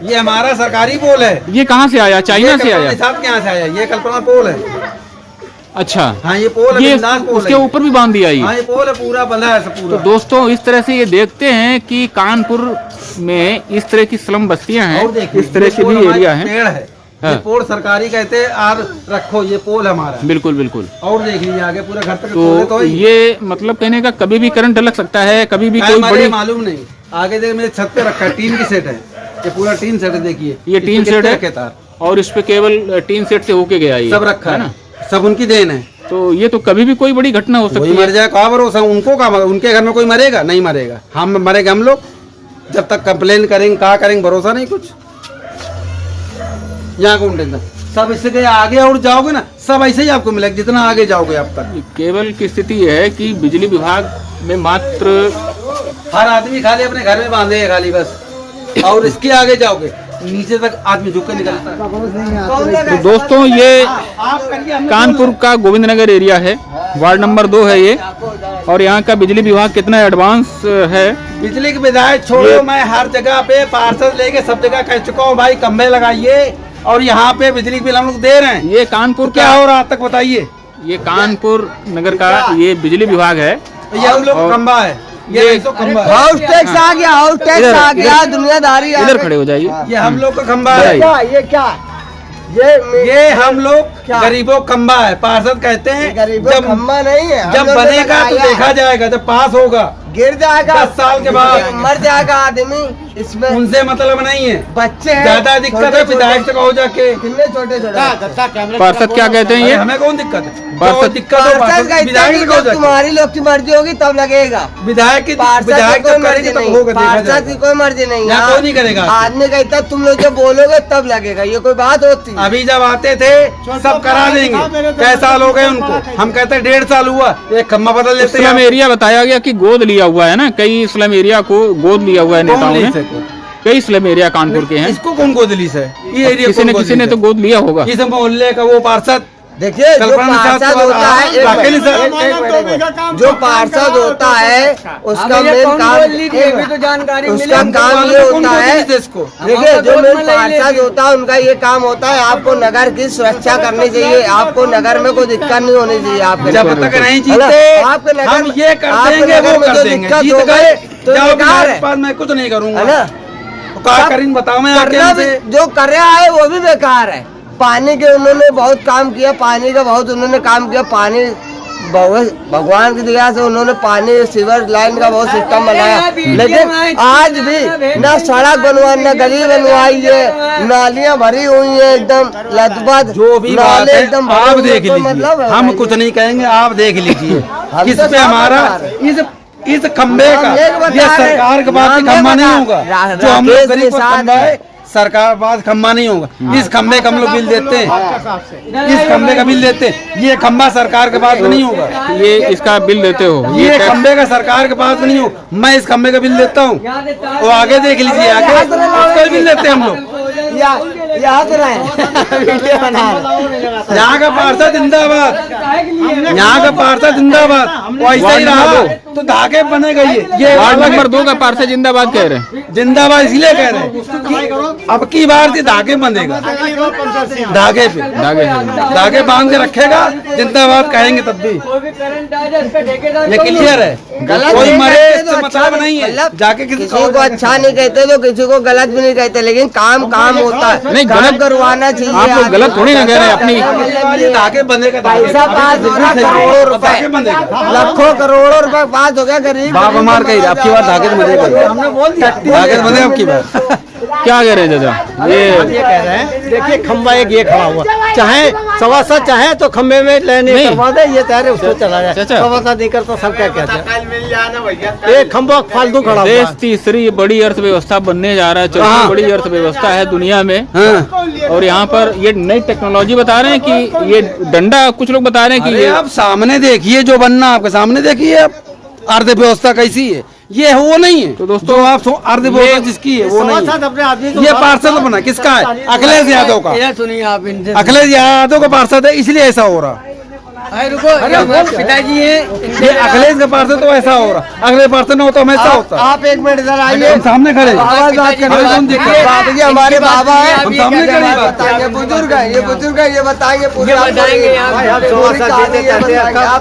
ये हमारा सरकारी पोल है। ये कहाँ से आया? चाइना से आया? साहब कहाँ से आया? ये कल्पना पोल है। अच्छा, हाँ ये पोल है, ये पोल उसके ऊपर भी बांध दिया ये। हाँ ये पोल है, पूरा बंधा है पूरा। तो दोस्तों इस तरह से ये देखते हैं कि कानपुर में इस तरह की स्लम बस्तियां हैं, इस तरह के भी एरिया है। पेड़ है, ये पोल सरकारी कहते हैं। और रखो ये पोल हमारा। बिल्कुल बिल्कुल। और देख लीजिए आगे पूरा घर तक। तो ये मतलब कहने का कभी भी करंट लग सकता है, कभी भी कोई बड़ी मालूम नहीं। आगे देख मेरे छत पे रखा है, टीन की सेट है, ये पूरा टीन सेट है। देखिए ये टीन सेट है और इस पे केवल टीन सेट से होके गया ये सब रखा है ना, सब उनकी देन है। तो ये तो कभी भी कोई बड़ी घटना हो सकती है। मर जाए कहाँ भरोसा, उनको कहाँ, उनके घर में कोई मरेगा? नहीं मरेगा। हम मरेगा हम लोग, जब तक कंप्लेन करेंगे कहाँ करेंगे, भरोसा नहीं कुछ। यहाँ कौन टेंशन, सब इससे आगे और जाओगे ना, सब ऐसे ही आपको मिलेगा जितना आगे जाओगे अब तक। केवल की स्थिति है कि बिजली विभाग में मात्र हर आदमी खाली अपने घर में बांधे खाली बस, और इसके आगे जाओगे नीचे तक आदमी झुक के निकलता है। तो दोस्तों ये कानपुर का गोविंद नगर एरिया है, वार्ड नंबर 2 है ये। और यहाँ का बिजली विभाग कितना एडवांस है। बिजली की विधायक छोड़ो, मैं हर जगह पे पार्षद लेके सब जगह कह चुका हूँ भाई खंभे लगाइए, और यहाँ पे बिजली बिल हम लोग दे रहे हैं। ये कानपुर क्या हो रहा तक बताइए। ये कानपुर नगर का ये बिजली विभाग है। ये हम लोग खंभा है, ये तो खंभा है। हाउस टैक्स आ गया, हाउस टैक्स आ गया, दुनियादारी। इधर खड़े हो जाइए। ये हम लोग का खंभा है। ये क्या ये हम लोग गरीबों खंभा है। पार्षद कहते हैं जब खंभा नहीं है, जब बनेगा तो देखा जाएगा, जब पास होगा गिर जाएगा 10 साल के बाद, मर जाएगा आदमी। इसमें उनसे मतलब नहीं है। बच्चे हैं, ज्यादा दिक्कत है विधायक से कहो जाके। कितने छोटे छोटे पार्षद क्या कहते हैं ये? हमें कौन दिक्कत है? पार्षद दिक्कत हो विधायक से कहो जाके। तुम्हारी लोग की मर्जी होगी तब लगेगा। विधायक की पार्षद विधायक की तो कोई मर्जी करेंगे नहीं, तब होगा, देखा पार्षद जाएगा। की कोई मर्जी नहीं यहाँ है। कोई नहीं करेगा। आदमी कहता तुम लोग जब बोलोगे तब लगेगा, ये कोई बात होती है? अभी जब आते थे सब करा देंगे। कै साल हो गए उनको, हम कहते हैं 1.5 साल हुआ, एक खम्मा बदल देते स्लम एरिया बताया गया कि गोद लिया हुआ है ना, कई स्लम एरिया को गोद लिया हुआ है नेताओं ने। कई स्लम एरिया कानपुर के हैं। इसको कौन गोद ली है? ये एरिया किसी ने तो गोद लिया होगा। इस मोहल्ले का वो पार्षद देखिए जो पार्षद होता है, जो पार्षद होता है उसका मेन काम, उसका काम ये होता है। देखिए जो मेन पार्षद होता है उनका ये काम होता है, आपको नगर की सुरक्षा करनी चाहिए, आपको नगर में कोई दिक्कत नहीं होनी चाहिए। आपके जब तक नहीं जीते आपके नगर हम ये कर देंगे, वो कर देंगे। जीत गए तो मेरे पास मैं कुछ नहीं करूँगा ना, क्या करेंगे बताओ। मैं जो कर रहा है वो भी बेकार है। पानी के उन्होंने बहुत काम किया, पानी का बहुत उन्होंने काम किया। पानी भगवान की दया से उन्होंने पानी सीवर लाइन का बहुत सिस्टम बनाया, लेकिन आज भी ना सड़क बनवाई, ना गली बनवाई है, नालियां भरी हुई है एकदम लथपथ। जो भी बात है एकदम आप देख लीजिए, मतलब हम कुछ नहीं कहेंगे, आप देख लीजिए। किस पे हमारा इस खंबे का, ये सरकार के पास खंबा नहीं होगा। जो हम लोग गरीब खंबा है, सरकार पास खंबा नहीं होगा। इस खंबे का हम लोग बिल देते हैं, इस खंबे का बिल देते हैं। ये खंबा सरकार के पास नहीं होगा। ये इसका बिल देते हो? ये खंबे का सरकार के पास नहीं हो। मैं इस खंबे का बिल देता हूँ, वो आगे देख लीजिए, आगे उसका बिल देते हैं हम लोग। यहाँ का पार्षद जिंदाबाद, यहाँ का पार्षद जिंदाबाद। वैसे ही रहा तो धागे बनेगा। ये वार्ड नंबर 2 का पार्षद जिंदाबाद कह रहे हैं। जिंदाबाद इसलिए कह रहे हैं अब की बार से धागे बंधेगा, धागे पे धागे बांध के रखेगा, जिंदाबाद कहेंगे तब भी। ये क्लियर है, कोई मरे इससे मतलब नहीं है। जाके किसी को अच्छा नहीं कहते तो किसी को गलत भी नहीं कहते, लेकिन काम होता है। नहीं गलत करवाना चाहिए। आप लोग गलत थोड़ी ना कह रहे हैं। अपनी धागे बंधेगा, पैसा पास हो रहा, करोड़ों रुपए, लाखों करोड़ों रुपए पास हो गया गरीब। बाप मार कही आपकी बात धागे बंधेगा, हमने बोल दिया धागे बंधे आपकी बात। क्या कह रहे हैं दादा? ये कह रहे हैं देखिए खंबा एक ये खड़ा हुआ, चाहे 1.25 चाहे तो खंबे में लेने करवा दे, ये तैयार उसको चला जाए। 1.25 नहीं करता सब क्या कहते हैं। एक खंबा फालतू खड़ा हुआ। देश तीसरी बड़ी अर्थव्यवस्था बनने जा रहा है, चौथी बड़ी अर्थव्यवस्था है दुनिया में। और यहाँ पर ये नई टेक्नोलॉजी बता रहे हैं कि ये डंडा, कुछ लोग बता रहे हैं कि ये आप सामने देखिए, जो बनना आपके सामने देखिए। अर्थव्यवस्था कैसी है, ये वो नहीं है। तो दोस्तों आप अर्थव्यवस्था जिसकी है वो नहीं है। ये पार्षद बना किसका है? अखिलेश यादव का। सुनिए आप इनसे, अखिलेश यादव का पार्षद है, इसलिए ऐसा हो रहा। पिताजी है ये अखिलेश के पास से तो ऐसा हो रहा, अगले पास से न होता हमेशा होता। आप एक मिनट इधर आइए, हम सामने खड़े बाबा जी हमारे बाबा है, हम सामने खड़े ये बुजुर्ग है, ये बुजुर्ग है, ये बताएंगे पूरे बताएंगे।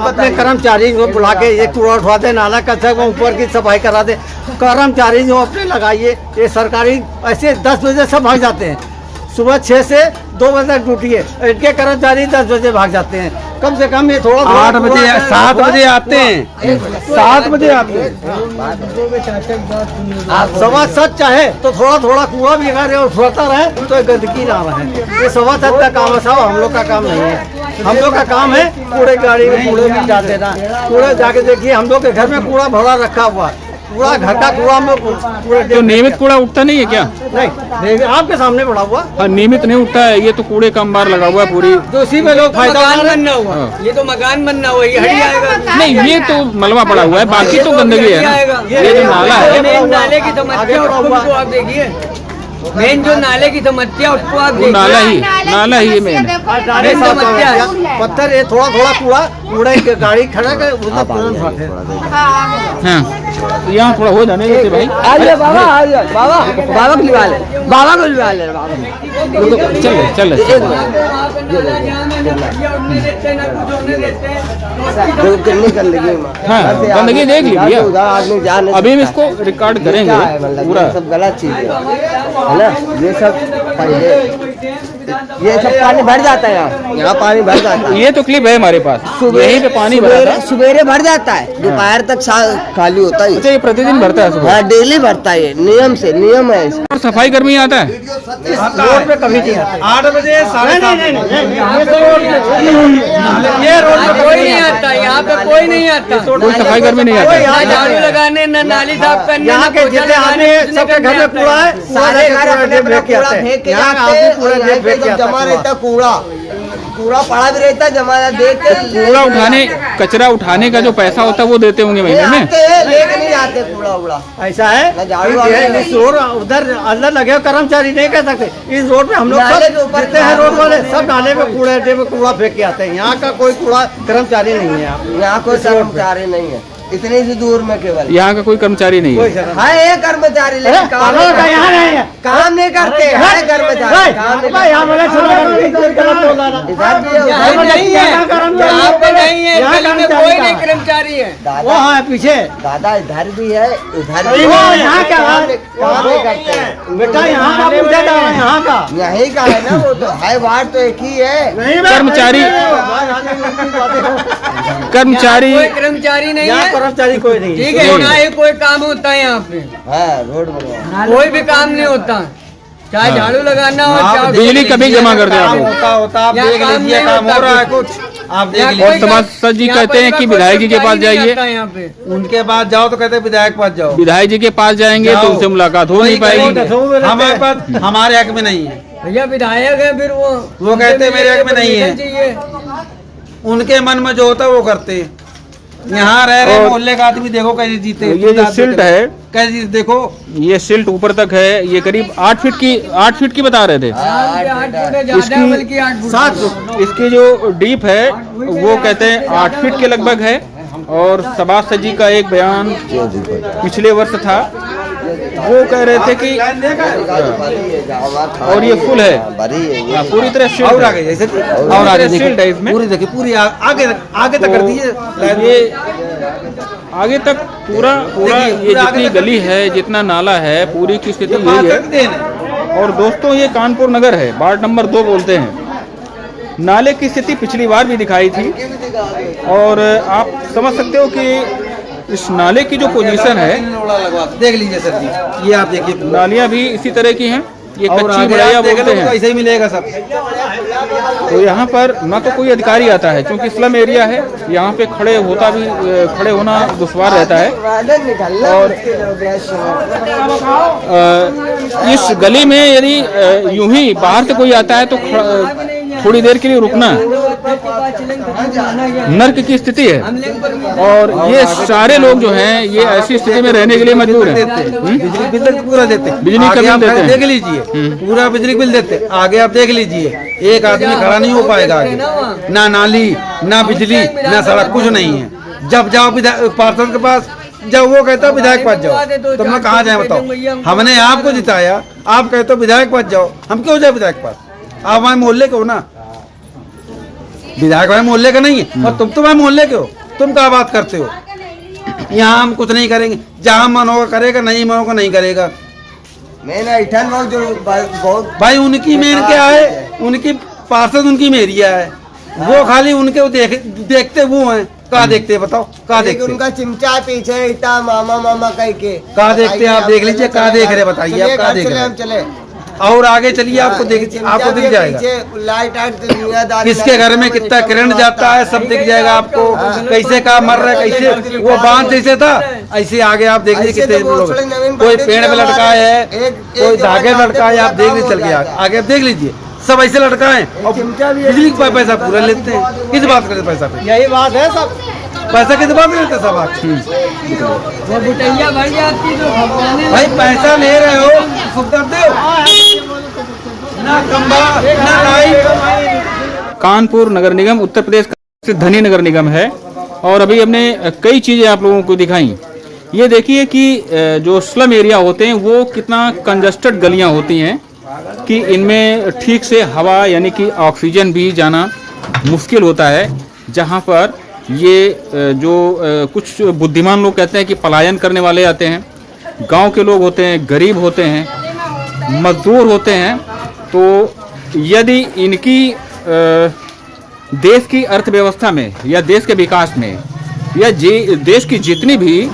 अपने कर्मचारी को बुला के ये कूड़ा उठवाते, नाला कचरा को ऊपर की सफाई कराते, कर्मचारी जो अपने लगाइए। ये सरकारी ऐसे 10 बजे सब भाग जाते हैं, सुबह 6 से 2 बजे तक ड्यूटी है, इनके कर्मचारी 10 बजे भाग जाते हैं। कम से कम ये थोड़ा 8 बजे 7 बजे आते हैं, 7 बजे आते हैं। आप सवा सच चाहे तो थोड़ा थोड़ा कूड़ा भी अगर उठवाता रहे तो गंदगी ना रहे। ये सवा सच का काम है साहब, हम लोग का काम नहीं है। हम लोग का काम है कूड़े गाड़ी में कूड़े भी जा देना। कूड़े जाके देखिए हम लोग के घर में कूड़ा भरा रखा हुआ, पूरा घर का कूड़ा में पूरा। तो नियमित कूड़ा उठता नहीं है क्या? नहीं, आपके सामने पड़ा हुआ। हाँ, नियमित नहीं उठता है, ये तो कूड़े का अंबार लगा हुआ है पूरी। तो उसी में लोग फायदा बनना हुआ, ये तो मकान बनना हुआ, ये हट जाएगा। नहीं, ये तो मलबा पड़ा हुआ है, बाकी तो गंदगी है ना। ये जो नाला है, नाले की समस्या उसको आप देखिए, मेन जो नाले की समस्या उसको आप वो नाला ही है मेन। पत्थर ये थोड़ा थोड़ा कूड़ा की गाड़ी खड़ा कर उधर तुरंत है। हाँ, यहाँ थोड़ा हो जाने देते भाई। आइए बाबा, आइए बाबा, बाबा को लिवा ले, बाबा को लिवा ले, बाबा चल कितनी गंदगी। हाँ, गंदगी देख ली भैया, आदमी जान अभी हम इसको रिकॉर्ड करेंगे पूरा। सब गलत चीज है ना, ये सब पानी भर जाता है, यहाँ पानी भर जाता है। ये तो क्लिप है हमारे पास, यहीं पे पानी भरा था। सुबेरे भर जाता है, दोपहर तक खाली होता है। अच्छा, ये प्रतिदिन भरता है सुबह? हाँ, डेली भरता है, नियम से, नियम है इसका। और सफाई कर्मी आता है रोड पे कभी नहीं आता। 8 बजे 7:30 ये रोड पे कोई नहीं आता, यहाँ पे कोई नहीं आता, कोई सफाई कर्मी नहीं आता। झाड़ू लगाने, न नाली साफ करने, यहाँ के जितने आदमी सबके घर में कूड़ा है, सारे घर अपने अपना कूड़ा फेंक के यहाँ जाते हैं। कूड़ा यहाँ पे जब जमा रहता कूड़ा, कूड़ा पड़ा भी रहता, जमा देख के कूड़ा उठाने, कचरा उठाने का जो पैसा होता है वो देते होंगे महीने में। लेके नहीं जाते कूड़ा उड़ा। ऐसा है, झाड़ू इस रोड उधर अंदर लगे कर्मचारी नहीं कह सकते। इस रोड पे हम लोग नाले के ऊपर जितने हैं रोड वाले सब नाले में कूड़ा फेंक के आते हैं। यहाँ का कोई कूड़ा कर्मचारी नहीं है, यहाँ कोई कर्मचारी नहीं है, इतने से दूर में केवल यहाँ का कोई कर्मचारी नहीं है। है एक कर्मचारी, लेकिन काम नहीं करते, यहाँ नहीं है, काम नहीं करते हैं कर्मचारी, काम नहीं करते। यहाँ वाले इधर भी है, उधर भी नहीं है, यहाँ पे नहीं है, गली में कोई नहीं कर्मचारी है। वो है पीछे दादा इधर भी है, उधर भी वो है। यहाँ क्या काम नहीं करते हैं। बेटा, यहाँ का पूछा जा रहा है, यहाँ का यही का है ना, वो तो है, वार्ड तो एक ही है। कर्मचारी कर्मचारी नहीं यहाँ है, कर्मचारी कोई नहीं। ठीक है ना, ही कोई काम होता है यहाँ पे। हाँ, रोड बनवा, कोई भी काम नहीं होता, चाहे झाड़ू लगाना हो, चाहे बिजली कभी जमा कर दे आप। होता आप देख लीजिए, काम हो रहा है कुछ, आप देख लीजिए। और सभासद जी कहते हैं कि विधायक जी के पास जाइए, यहाँ पे उनके पास जाओ तो कहते हैं विधायक के पास जाओ। विधायक जी के पास जाएंगे तो उनसे मुलाकात हो नहीं पाएगी। हमारे पास, हमारे हक में नहीं है। भैया विधायक है, फिर वो कहते हैं मेरे हक में नहीं है, चाहिए। उनके मन में जो होता है वो करते हैं। यहाँ रह रहे मोहल्ले का आदमी देखो कैसे जीते। ये जो सिल्ट है, कैसे जीते देखो, ये सिल्ट ऊपर तक है, ये करीब 8 फीट की बता रहे थे। 8 फुट ज्यादा, बल्कि 8 फुट। 7 फुट इसकी जो डीप है वो कहते हैं 8 फीट के लगभग है। और सभासद जी का एक बयान पिछले वर्ष था, वो कह रहे थे कि और ये फुल है, पूरी तरह सिल्ट और आगे जैसे और आगे सिल्ट है इसमें, पूरी देखिए, पूरी आगे तक कर दीजिए। ये आगे तक पूरा ये जितनी गली है, जितना नाला है, पूरी की स्थिति यही है। और दोस्तों, ये कानपुर नगर है, वार्ड नंबर 2 बोलते हैं। नाले की स्थिति पिछली बार भी दिखाई थी, और आप समझ सकते हो कि इस नाले की जो पोजीशन है, देख लीजिए सर जी, ये आप देखिए, नालियाँ भी इसी तरह की हैं, ये कच्ची बढ़िया बोलते हैं, ऐसे ही मिलेगा सब। तो यहाँ पर ना तो कोई अधिकारी आता है, क्योंकि स्लम एरिया है, यहाँ पे खड़े होना दुश्वार रहता है। और इस गली में यदि यूं ही बाहर से कोई आता है तो थोड़ी देर के लिए रुकना नर्क की स्थिति है। और ये सारे लोग जो हैं ये ऐसी स्थिति में रहने के लिए मजबूर हैं। बिजली बिल तक पूरा देते, बिजली का बिल देते हैं। देख लीजिए, पूरा बिजली बिल देते। आगे आप देख लीजिए, एक आदमी खड़ा नहीं हो पाएगा आगे, ना नाली, ना बिजली, ना सड़क, कुछ नहीं है। जब जाओ पार्षद के पास, जब वो कहता विधायक पास जाओ, तो मैं कहाँ जाए बताओ? हमने आपको जिताया, आप कहते हो विधायक पास जाओ, हम क्यों जाए विधायक पास? आप हमारे मोहल्ले के हो ना, विधायक हमारे मोहल्ले का नहीं है, और तुम तो हमारे मोहल्ले के हो, तुम क्या बात करते हो? यहाँ हम कुछ नहीं करेंगे, जहाँ मन होगा करेगा, नहीं मन होगा नहीं करेगा। मेन ऐठन बहुत भाई उनकी मेन क्या है, उनकी पार्षद उनकी मेरिया है, वो खाली उनके देखते वो हैं। कहाँ देखते हैं बताओ? कहाँ देखते? उनका चिमचा पीछे इतना मामा मामा कह के कहाँ देखते हैं? आप देख लीजिए, कहाँ देख रहे बताइए आप? कहाँ देख रहे? हम चले और आगे चलिए, आपको आपको दिख जाएगा किसके घर में कितना करंट जाता है, सब दिख जाएगा आपको। कैसे कहाँ मर रहा है, कैसे वो बांध जैसे था ऐसे आगे आप देख लीजिए कितने लोग, कोई पेड़ पे लटका है, कोई धागे पे लटका है, आप देख लीजिए चल के आगे आप देख लीजिए, सब ऐसे लटका है और बिजली का पैसा पूरा लेते हैं। किस बात करते पैसा पे? यही बात है सब, पैसा किस बात में लेते सब? आप भाई पैसा ले रहे हो, सुविधा दो ना, खंबा ना लाइट। कानपुर नगर निगम उत्तर प्रदेश का सबसे धनी नगर निगम है और अभी हमने कई चीज़ें आप लोगों को दिखाई। ये देखिए कि जो स्लम एरिया होते हैं वो कितना कंजस्टेड गलियां होती हैं कि इनमें ठीक से हवा यानी कि ऑक्सीजन भी जाना मुश्किल होता है। जहां पर ये जो कुछ बुद्धिमान लोग कहते हैं कि पलायन करने वाले आते हैं, गांव के लोग होते हैं, गरीब होते हैं, मजदूर होते हैं, तो यदि इनकी देश की अर्थव्यवस्था में या देश के विकास में या देश की जितनी भी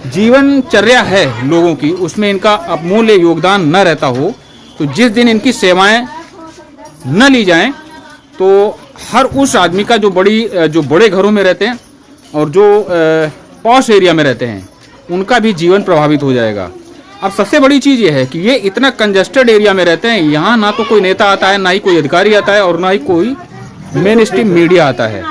जीवनचर्या है लोगों की, उसमें इनका अमूल्य योगदान न रहता हो, तो जिस दिन इनकी सेवाएं न ली जाएं तो हर उस आदमी का जो बड़े घरों में रहते हैं और जो पॉश एरिया में रहते हैं उनका भी जीवन प्रभावित हो जाएगा। अब सबसे बड़ी चीज़ ये है कि ये इतना कंजस्टेड एरिया में रहते हैं, यहाँ ना तो कोई नेता आता है, ना ही कोई अधिकारी आता है और ना ही कोई मेन स्ट्रीम मीडिया आता है।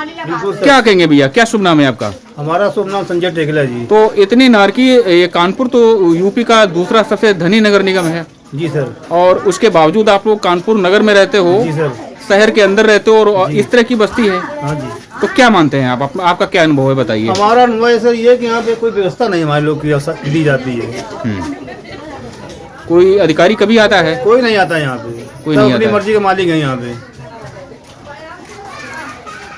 क्या कहेंगे भैया, क्या शुभ नाम है आपका? हमारा शुभ नाम संजय टेकला जी। तो इतनी नारकी, ये कानपुर तो यूपी का दूसरा सबसे धनी नगर निगम है जी सर, और उसके बावजूद आप लोग कानपुर नगर में रहते हो जी सर, शहर के अंदर रहते हो और इस तरह की बस्ती है। हाँ जी। तो क्या मानते हैं आप, आपका क्या अनुभव है बताइए? हमारा अनुभव है सर ये कि यहाँ पे कोई व्यवस्था नहीं हमारे लोग की दी जाती है। कोई अधिकारी कभी आता है? कोई नहीं आता यहाँ पे, कोई नहीं अपनी आता। मर्जी के मालिक है यहाँ पे।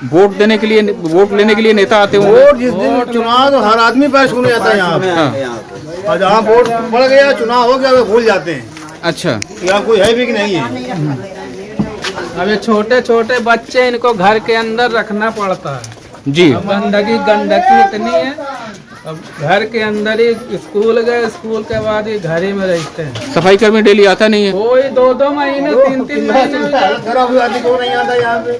वोट लेने के लिए नेता आते होंगे। वोट जिस दिन चुनाव तो हर आदमी पैर छूने जाता है यहाँ पे। हाँ। और जहाँ वोट पड़ गया, चुनाव हो गया, वे भूल जाते हैं अच्छा, यहाँ कोई है भी कि नहीं है। अब ये छोटे छोटे बच्चे, इनको घर के अंदर रखना पड़ता है जी। गंदगी इतनी है, अब घर के अंदर ही स्कूल गए, स्कूल के बाद ही घर ही में रहते हैं। सफाई कर्मी डेली आता नहीं है? कोई 2-2 महीने 3-3 महीने खराब हो जाती, कोई नहीं आता यहाँ पे।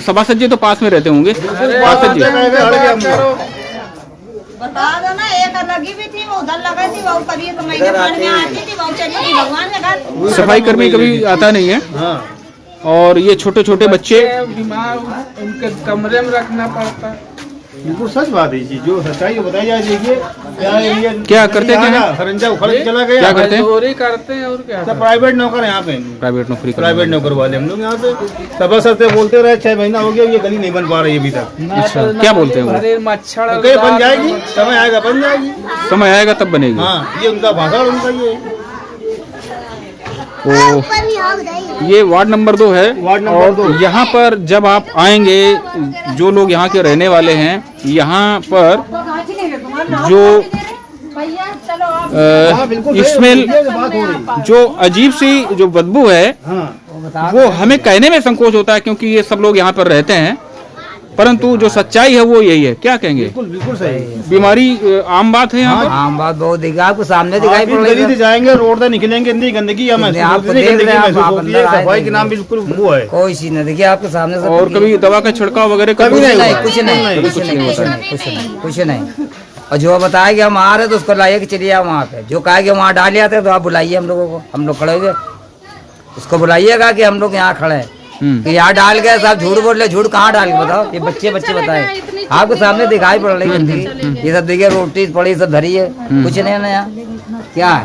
सभासद जी तो पास में रहते होंगे। पार्षद जी बता दो ना, एक लगी भी थी, वो उधर लगी थी, वो कभी एक महीने भर में आती थी, वो चली गई भगवान के घर। सफाई कर्मी कभी आता नहीं है। हाँ। और ये छोटे छोटे बच्चे बीमार, उनके कमरे में रखना पड़ता है। बिल्कुल सच बात है जी, जो सच्चाई है बताई जाए। देखिए क्या करते हैं? खरंजा उखड़ के चला गया। क्या करते हैं? चोरी करते हैं और क्या। सब प्राइवेट नौकर यहाँ पे, प्राइवेट नौकरी करते प्राइवेट नौकर वाले हम लोग यहाँ पे सभासद से बोलते रहे, 6 महीना हो गया, ये गली नहीं बन पा रही अभी तक। अच्छा, क्या बोलते हैं वो? भरे मच्छर तो कहीं बन जाएगी, समय आएगा बन जाएगी। समय आएगा तब बनेगी। हाँ, ये उनका भाषण, उनका ये। तो ये वार्ड नंबर 2 है। Ward number 2। और यहाँ पर जब आप आएंगे, जो लोग यहाँ के रहने वाले हैं, यहाँ पर जो स्मेल, जो अजीब सी जो बदबू है, वो हमें कहने में संकोच होता है क्योंकि ये सब लोग यहाँ पर रहते हैं, परंतु जो सच्चाई है वो यही है। क्या कहेंगे? बिल्कुल बिल्कुल सही। बीमारी आम बात है यहाँ पर। आम बात बहुत दिखा, आपको सामने दिखाई पड़ गली से जाएंगे, रोड से निकलेंगे, इतनी गंदगी आप देख रहे हैं, आप अंदर आए सफाई के नाम बिल्कुल वो है। कोई चीज नहीं देखिए आपके सामने से। और कभी दवा का छिड़काव वगैरह कभी नहीं, कुछ नहीं। और जो बताया कि हम आ रहे तो उसको लाइए कि चलिए वहाँ पे, जो कहा कि वहाँ डाले आते तो आप बुलाइए हम लोगों को, हम लोग खड़े हुए, उसको बुलाइएगा कि हम लोग यहाँ खड़े हैं, कि यहाँ डाल के सब झूठ बोल रहे, झूठ कहाँ डाल के बताओ, ये बच्चे बताए आपके सामने दिखाई पड़ रही है। ये सब देखिए रोटी पड़ी सब धरी है, कुछ नहीं है ना यहाँ, क्या है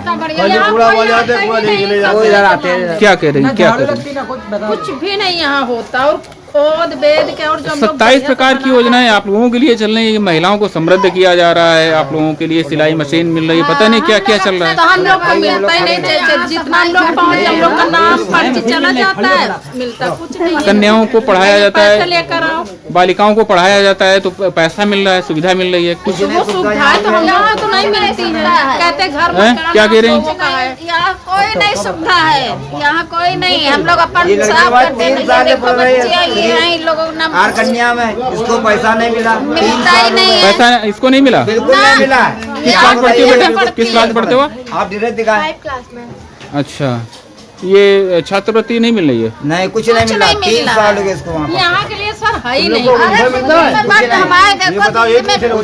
वो इधर आते हैं। क्या कह रही क्या कह रही? कुछ भी नहीं यहाँ होता और खोद बेद के और जो 27 प्रकार की योजनाएं आप लोगों के लिए चल रही है। महिलाओं को समृद्ध किया जा रहा है, आप लोगों के लिए सिलाई मशीन मिल रही है, पता नहीं क्या क्या चल रहा है। तो हम लोग को मिलता ही नहीं, जितना हम लोग पहुँच हम लोग का नाम पर्ची चला जाता है, मिलता कुछ नहीं। कन्याओं को पढ़ाया जाता है, लेकर आओ, बालिकाओं को पढ़ाया जाता है तो पैसा मिल रहा है, सुविधा मिल रही है कुछ। वो सुविधाएं तो हम लोगों को नहीं मिलती है, कहते घर में क्या कह रही हैं? यहाँ कोई नहीं सुविधा है, यहाँ कोई नहीं, हम लोग अपन साफ करते नहीं, इन लोगों को आर कन्या में इसको पैसा नहीं मिला, मिलता ही नहीं है। पैसा इसको नहीं मिला? बिल्कुल नहीं मिला। किस क्लास पढ़ती हो बेटा, किस क्लास पढ़ते हो? आप डिटेल दिखाएं। अच्छा, ये छात्रवृत्ति नहीं मिल रही है? नहीं, कुछ नहीं मिला, 3 साल हो गए इसको वहाँ पर। यहाँ के लिए सर है ही नहीं। हमारे देखो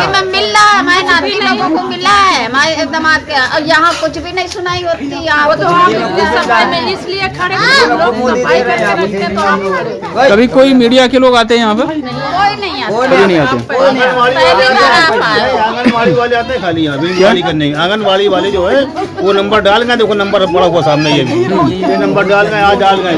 में मिल रहा है, हमारे नाती लोगों को मिला है, हमारे दामाद के, और यहाँ कुछ भी नहीं सुनाई होती। यहाँ तो आप इतनी सफाई में इसलिए खड़े हैं, हम लोग सफाई करके रखते हैं, तो आप खड़े। कभी कोई मीडिया के लोग आते हैं यहाँ पे? कोई नहीं आता, कभी नहीं आते। पहली बार आप आए। आंगनबाड़ी वाले आते हैं खाली यहाँ बिल करने। आंगनबाड़ी वाले जो है वो नंबर डाल गए, देखो नंबर पड़ा हुआ सामने, ये नंबर डाल गए, आज डाल गए।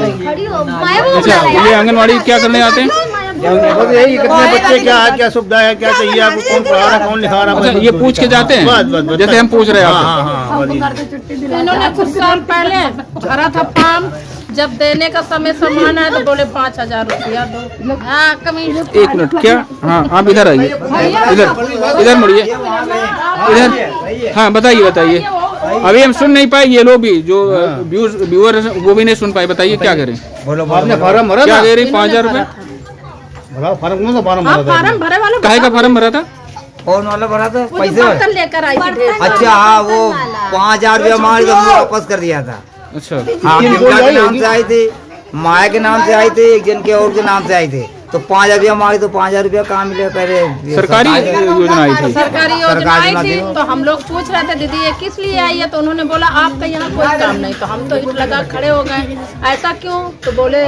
अच्छा, ये आंगनबाड़ी क्या करने आते हैं? बस यही कितने बच्चे क्या है, क्या सुविधा है, क्या चाहिए आपको, कौन पढ़ा रहा कौन लिखा रहा। अच्छा, ये पूछ के जाते हैं जैसे हम पूछ रहे हैं हैं। इन्होंने कुछ साल पहले भरा था फॉर्म, जब देने का समय समान है तो बोले 5000 रुपया दो। हाँ, कमीशन। 1 मिनट, क्या? हाँ, आप इधर आइए, इधर मुड़िए, इधर। हाँ, बताइए। अभी हम सुन नहीं पाए, ये लोग भी जो व्यूअर वो भी नहीं सुन पाए, बताइए क्या करें? आपने फार्म भरा क्या दे रही? 5000 रुपए? फार्म कौन सा फार्म भरा था? फॉर्म भरे वाला काहे का फार्म भरा था? कौन वाला भरा था? वो जो पैसे? बर्तन लेकर आई थी ढेर। अच्छा, हाँ, वो 5000 रुपया मांग के हमने वापस कर दिया था। अच्छा, हाँ, बिमला के नाम से आई थी, माया के नाम से आई थी, एक जन के और के नाम से आई थी, तो 5000 रुपया मांगे तो 5000 रुपया कहाँ मिले? पहले सरकारी योजना आई थी। सरकारी योजना आई थी, तो हम लोग पूछ रहे थे दीदी ये किस लिए आई है, तो उन्होंने बोला आपका यहाँ कोई काम नहीं, तो हम तो हिट लगा खड़े हो गए, ऐसा क्यों? तो बोले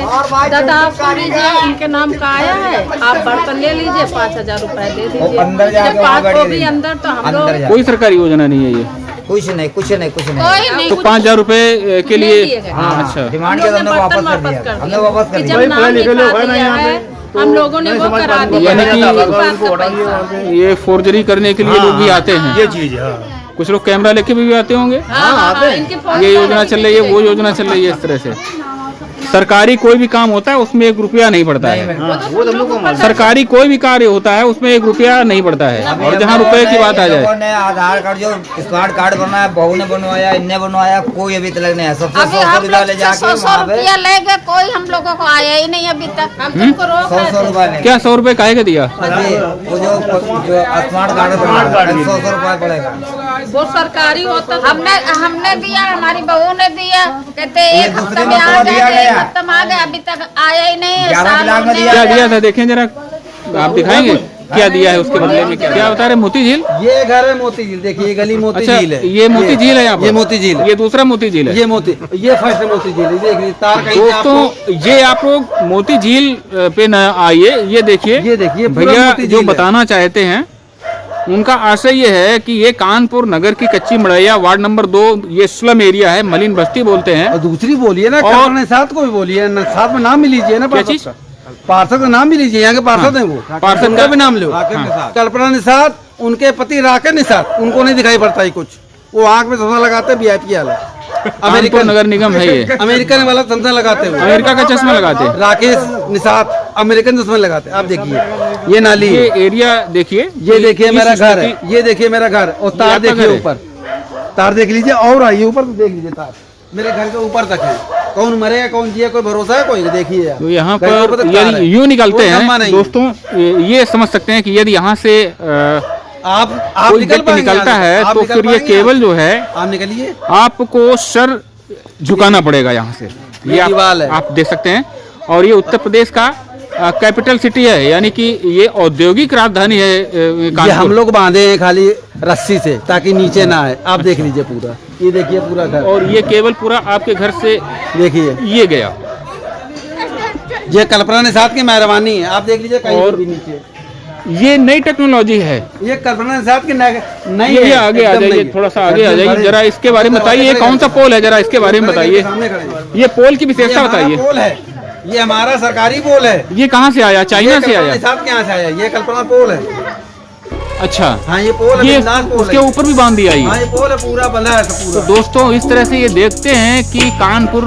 दादा आप सुन लीजिए, इनके नाम का आया है, आप बर्तन ले लीजिए, 5000 रुपए दे दीजिए। अंदर जाके वहाँ जब गाड़ी भी दे अंदर, तो हम अंदर लोग जा। कोई सरकारी योजना नहीं है ये? कुछ नहीं। कोई नहीं। तो 5000 रुपए के नहीं लिए? दिए गए। हाँ, अच्छा। डिमांड किया, हमने वापस कर दिया, हमने वापस कर कि दिया। जब नाम लिखा दिया है, हम लोगों ने वो करा दिया यानी है, कि इनके पास का पैसा। ये फोर्जरी करने के लिए लोग भी आते हैं। ये चीज है। कुछ लोग कैमरा लेके भी आते होंगे। हाँ, इनके फोन ये योजना चल रही है, वो योजना चल रही है, इस तरह से। सरकारी कोई भी काम होता है उसमें 1 रुपया नहीं पड़ता है। वो तो लोगों को सरकारी कोई भी कार्य होता है उसमें 1 रुपया नहीं पड़ता है। और जहाँ रुपए की बात आ जाए, लोगों ने आधार कार्ड जो स्मार्ट कार्ड बनाया, बहू ने बनवाया, इनने बनवाया, कोई अभी तक नहीं है। सबसे 100 रुपया ले जाके 100 रुपया लेके कोई हम लोगों को आया ही नहीं अभी तक। हम तुमको रोक रहे 100 रुपया ले। क्या 100 रुपए काहे का दिया? वो जो स्मार्ट कार्ड बनवाया 100 रुपया पड़ेगा। वो सरकारी होता है। हमने दिया, हमारी बहू ने दिया, कहते एक दूसरे हफ्ते में में आ तो दिया गया, एक गया। हफ्ते में आ गया, अभी तक आया ही नहीं है। 11 लाख में दिया क्या गया। दिया था देखें जरा, आप दिखाएंगे क्या दिया है उसके बदले में? क्या बता रहे? मोती झील? ये घर है मोती झील, देखिए ये गली मोती अच्छा, झील है। ये मोती झील है यहाँ पर? ये मोती झील, ये दूसरा मोती झील है? ये फर्स्ट मोती झील है। देखिए तार कहीं से आपको- दोस्तों, ये आप लोग मोती झील पे न आइए, ये देखिए पूरा भैया मोती जो झील है। बताना चाहते हैं, उनका आशय ये है कि ये कानपुर नगर की कच्ची मड़ैया वार्ड नंबर 2, ये स्लम एरिया है, मलिन बस्ती बोलते हैं। और दूसरी बोलिए ना, और- कल्पना साथ को भी बोलिए ना, साथ में नाम भी लीजिए ना। क्या चीज? पार्षद का नाम भी लीजिए, यहाँ के पार्षद हैं वो, पार्षद का भी नाम लो। हाँ। कल्पना निषाद, उनके पति राकेश निषाद, उनको नहीं दिखाई पड़ता ही कुछ, वो आँख में चश्मा लगाते VIP वाला। कानपुर नगर निगम है ये, अमेरिकन वाला चश्मा लगाते हुए, अमेरिका का चश्मा लगाते हैं। राकेश निषाद अमेरिकन चश्मा लगाते। आप देखिए ये नाली ये है, एरिया देखिए, ये देखिए इस मेरा घर है, स्थिति- ये देखिए मेरा घर, और तार आपका देखिए घर है? ऊपर, तार देख लीजिए, और आइए ऊपर तो देख लीजिए तार, मेरे घर के ऊपर तक है। कौन मरेगा कौन जिए कोई भरोसा है कोई? देखिए तो यहाँ घर के ऊपर पर तक तार है। यदि यूँ निकलते कोई खंभा हैं नहीं। दोस्तों, ये समझ सकते हैं कि यदि यहाँ से आप कोई निकल व्यक्ति पाएंगे निकलता यहाँ से? है आप तो निकल फिर ये पाएंगे केबल यहाँ जो है से? आप निकलिए, आपको सर झुकाना पड़ेगा यहाँ से। ये दीवार है। आप देख सकते हैं। और ये उत्तर प्रदेश का कैपिटल सिटी है, यानी कि ये औद्योगिक राजधानी है ये हम कानपुर। लोग बांधे हैं खाली रस्सी से ताकि नीचे ना आए। आप देख लीजिए पूरा, ये देखिए पूरा घर, और ये केबल पूरा आपके घर से देखिए ये गया। ये कल्पना निषाद की मेहरबानी है, आप देख लीजिए कहीं और भी नीचे। ये नई टेक्नोलॉजी है। ये कल्पना निषाद की नहीं ये है, आगे आ एकदम जाइए, नहीं है। थोड़ा सा आगे आ जाइए, जरा इसके बारे में बताइए, ये कौन सा पोल है, जरा इसके बारे में बताइए। सामने खड़े हैं। ये पोल की ये विशेषता हमारा बताइए। पोल है, ये हमारा सरकारी पोल है। ये कहाँ से आया, चाइना से आया? निषाद के यहाँ से आया, ये कल्पना पोल है। अच्छा, हाँ ये पोल है, ये बिंदास पोल उसके है। ऊपर भी बांध दिया हाँ ये। ये पोल है, पूरा बंधा है तो पूरा। दोस्तों इस तरह से ये देखते हैं कि कानपुर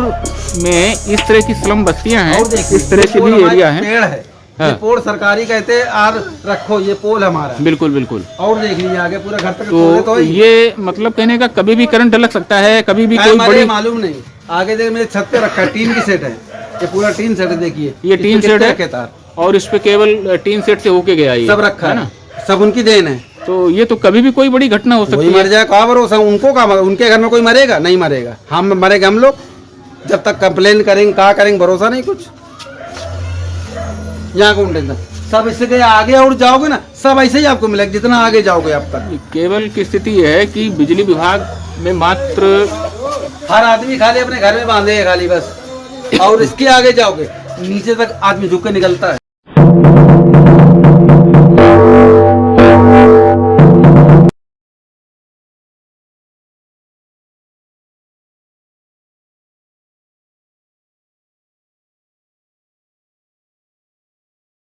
में इस तरह की स्लम बस्तियां हैं, और देखिए, इस तरह ये के पोल भी हमारे एरिया है। पेड़ है, हाँ। ये पोल सरकारी कहते हैं, और रखो ये पोल हमारा। बिल्कुल बिल्कुल। और देख लीजिए आगे पूरा घर तक तोड़े तो ही। ये मतलब कहने का कभी भी करंट लग सकता है, कभी भी क्या कोई हमारे बड़ी। मालूम नहीं। आगे देख मेरे छत पे रखा है, टीन की सेट है, ये पूरा टीन सेट है, देखिए ये टीन इसमें सेट कितने है रखे तार, और इस पे केवल टीन सेट से होके गया ये सब रखा है ना। सब उनकी देन है। तो ये तो कभी भी कोई बड़ी घटना हो कोई सकती मर है। जाए, कहा भरोसा उनको, कहा उनके घर में कोई मरेगा नहीं, मरेगा हम मरेगा हम लोग। जब तक कंप्लेन करेंगे, कहा करेंगे, भरोसा नहीं कुछ। यहाँ कौन टेंशन, सब इससे के आगे और जाओगे ना, सब ऐसे ही आपको मिलेगा जितना आगे जाओगे अब तक। केवल की स्थिति ये है कि बिजली विभाग में मात्र हर आदमी खाली अपने घर में बांधे है खाली बस, और इसके आगे जाओगे नीचे तक आदमी झुक के निकलता है।